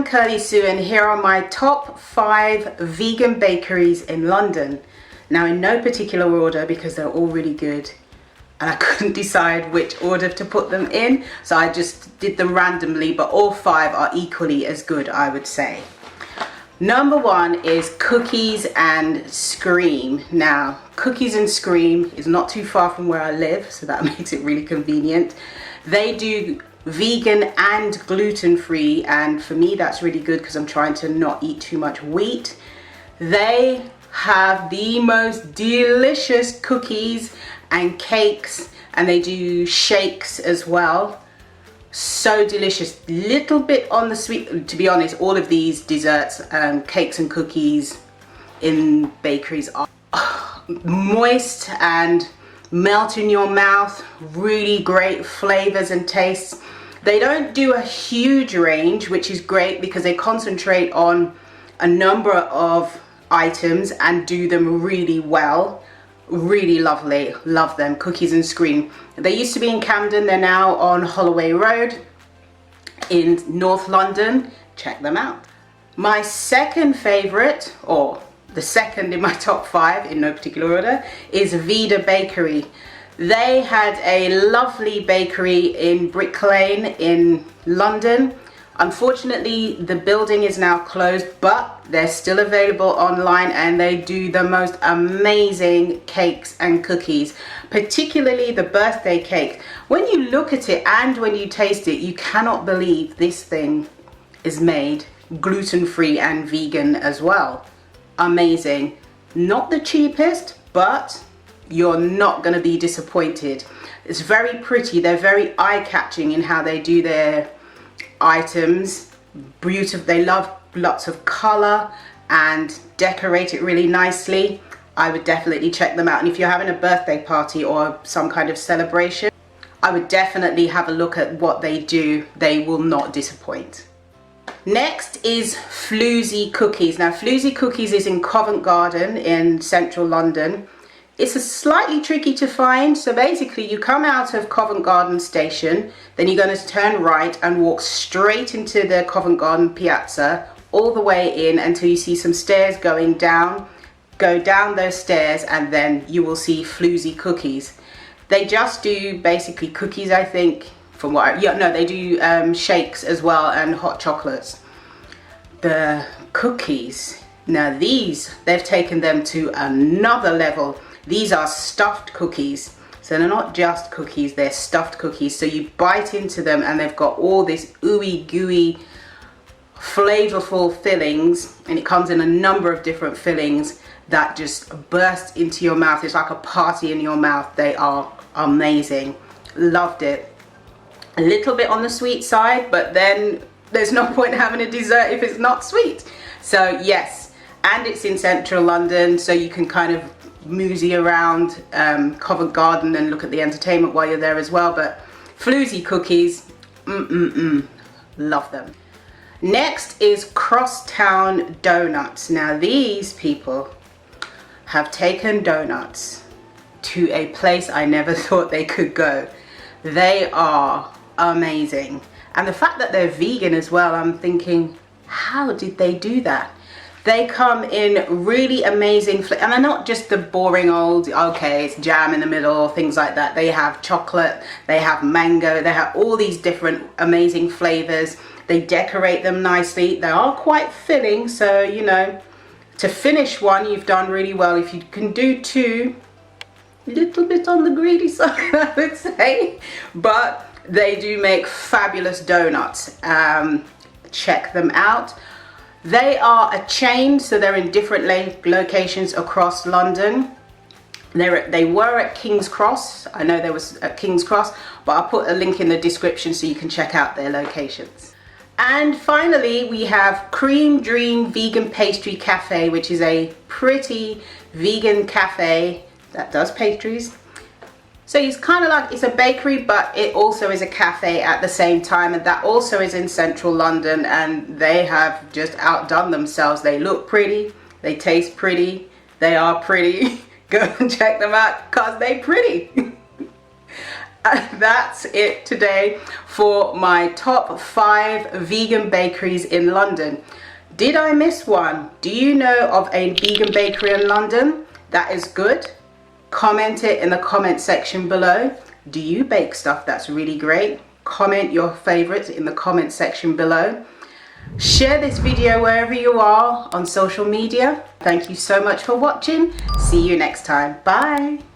Kirly-sue and here are my top 5 vegan bakeries in London. Now in no particular order because they're all really good and I couldn't decide which order to put them in, so I just did them randomly, but all 5 are equally as good, I would say. Number 1 is Cookies and Scream. Now Cookies and Scream is not too far from where I live, so that makes it really convenient. They do vegan and gluten-free, and for me that's really good because I'm trying to not eat too much wheat. They have the most delicious cookies and cakes, and they do shakes as well. So delicious. Little bit on the sweet, to be honest. All of these desserts, cakes and cookies in bakeries are moist and melt in your mouth. Really great flavors and tastes. They don't do a huge range, which is great because they concentrate on a number of items and do them really well. Really lovely. Love them. Cookies and Scream. They used to be in Camden. They're now on Holloway Road in North London. Check them out. My second favorite, or the second in my top 5 in no particular order, is Vida Bakery. They had a lovely bakery in Brick Lane in London. Unfortunately, the building is now closed, but they're still available online and they do the most amazing cakes and cookies, particularly the birthday cake. When you look at it and when you taste it, you cannot believe this thing is made gluten-free and vegan as well. Amazing. Not the cheapest, but you're not going to be disappointed. It's very pretty. They're very eye-catching in how they do their items. Beautiful. They love lots of color and decorate it really nicely. I would definitely check them out, and if you're having a birthday party or some kind of celebration, I would definitely have a look at what they do. They will not disappoint. Next is Floozy Cookies. Now Floozy Cookies is in Covent Garden in central London. It's a slightly tricky to find, so basically you come out of Covent Garden station, then you're going to turn right and walk straight into the Covent Garden piazza, all the way in until you see some stairs going down. Go down those stairs and then you will see Floozy Cookies. They just do basically cookies, I think, from what they do shakes as well and hot chocolates. The cookies, now these, they've taken them to another level. These are stuffed cookies, so they're not just cookies, they're stuffed cookies. So you bite into them and they've got all this ooey gooey flavorful fillings, and it comes in a number of different fillings that just burst into your mouth. It's like a party in your mouth. They are amazing. Loved it. A little bit on the sweet side, but then there's no point having a dessert if it's not sweet. So yes, and it's in central London, so you can kind of moosey around Covent Garden and look at the entertainment while you're there as well. But Floozy Cookies, love them. Next is Crosstown Donuts. Now these people have taken donuts to a place I never thought they could go. They are amazing, and the fact that they're vegan as well, I'm thinking, how did they do that? They come in really amazing and they're not just the boring old, okay, it's jam in the middle, things like that. They have chocolate, they have mango, they have all these different amazing flavors. They decorate them nicely. They are quite filling, so you know, to finish one you've done really well. If you can do 2, little bit on the greedy side I would say, but they do make fabulous donuts. Check them out. They are a chain, so they're in different locations across London. They were at King's Cross. I know there was at King's Cross, but I'll put a link in the description so you can check out their locations. And finally, we have Cream Dream Vegan Pastry Cafe, which is a pretty vegan cafe that does pastries. So it's kind of like, it's a bakery, but it also is a cafe at the same time, and that also is in central London, and they have just outdone themselves. They look pretty, they taste pretty, they are pretty. Go and check them out because they're pretty. That's it today for my top 5 vegan bakeries in London. Did I miss one? Do you know of a vegan bakery in London that is good? Comment it in the comment section below. Do you bake stuff that's really great? Comment your favorites in the comment section below. Share this video wherever you are on social media. Thank you so much for watching. See you next time. Bye.